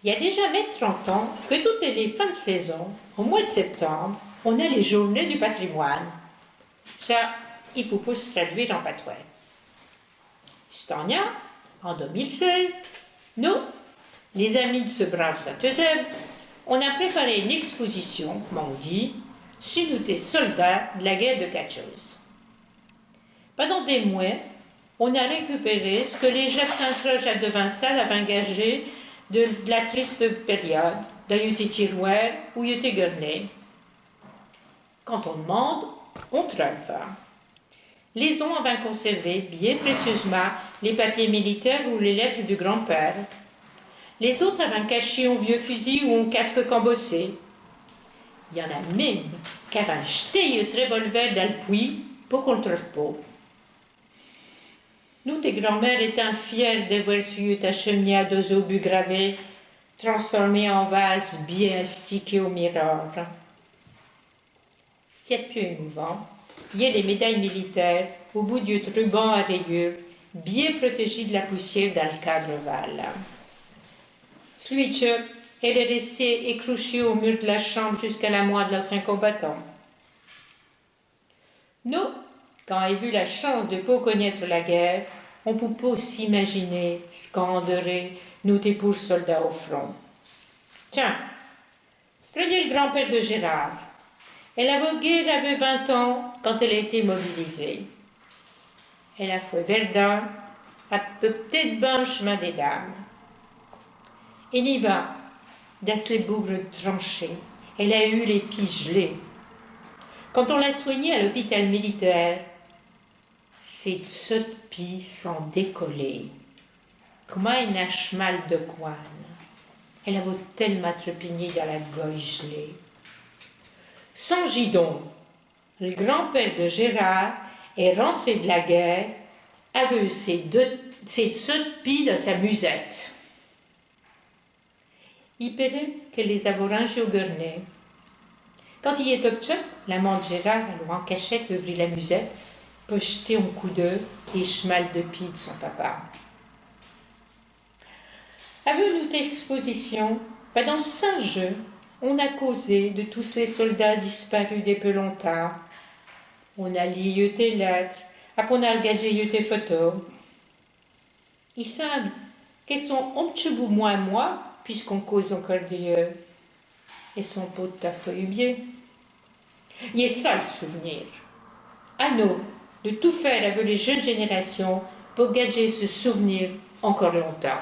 Il y a déjà 30 ans que toutes les fins de saison, au mois de septembre, on a les journées du patrimoine. Ça, il peut pas se traduire en patois. Cette année, en 2016, nous, les amis de ce brave Saint-Eusèbe, on a préparé une exposition, comme on dit, sur nos soldats de la guerre de 4 choses. Pendant des mois, on a récupéré ce que les Jacques Saint-Troche de Vincennes avaient engagé de la triste période, dans les tiroirs ou les gurnets. Quand on demande, on trouve. Les uns avaient conservé bien précieusement les papiers militaires ou les lettres du grand-père. Les autres avaient caché un vieux fusil ou un casque cambossé. Il y en a même qui avaient jeté un revolver dans le puits pour qu'on ne le trouve pas. Nous, tes grands-mères, étant fiers de voir sur ta cheminée à 2 obus gravés, transformés en vase bien astiqués au miroir. Ce qui est de plus émouvant, il y a les médailles militaires au bout du ruban à rayures, bien protégées de la poussière dans le cadre ovale. Celui elle est restée écrouchée au mur de la chambre jusqu'à la mort de l'ancien combattant. Nous, quand on a vu la chance de ne pas connaître la guerre, on ne peut pas s'imaginer ce qu'endurer nous des pauvres soldats au front. Tiens, prenez le grand-père de Gérard. Elle avait 20 ans quand elle a été mobilisée. Elle a fait Verdun, à peut-être bon chemin des dames. Et n'y va, dans les bougres tranchés. Elle a eu les pieds gelés. Quand on l'a soignée à l'hôpital militaire, ses 7 pieds sont décollés. Comment une chemal de coine. Elle avait tellement trépigné dans la gorge gelée. Songez donc, le grand-père de Gérard est rentré de la guerre avec ses 7 pieds dans sa musette. Il paraît qu'elle les avait rangés au gurnet. Quand il est petit, l'amant de Gérard, en cachette, ouvrit la musette pour jeter un coup d'œil et chemal de pied de son papa. Avec notre exposition, pendant 5 jours, on a causé de tous ces soldats disparus depuis longtemps. On a lié tes lettres, après on a regardé tes photos. Il semble qu'elles sont un petit bout moins moi, puisqu'on cause encore d'eux. Elles sont pas tout à fait bien. Il est ça le souvenir. À nous de tout faire avec les jeunes générations pour garder ce souvenir encore longtemps.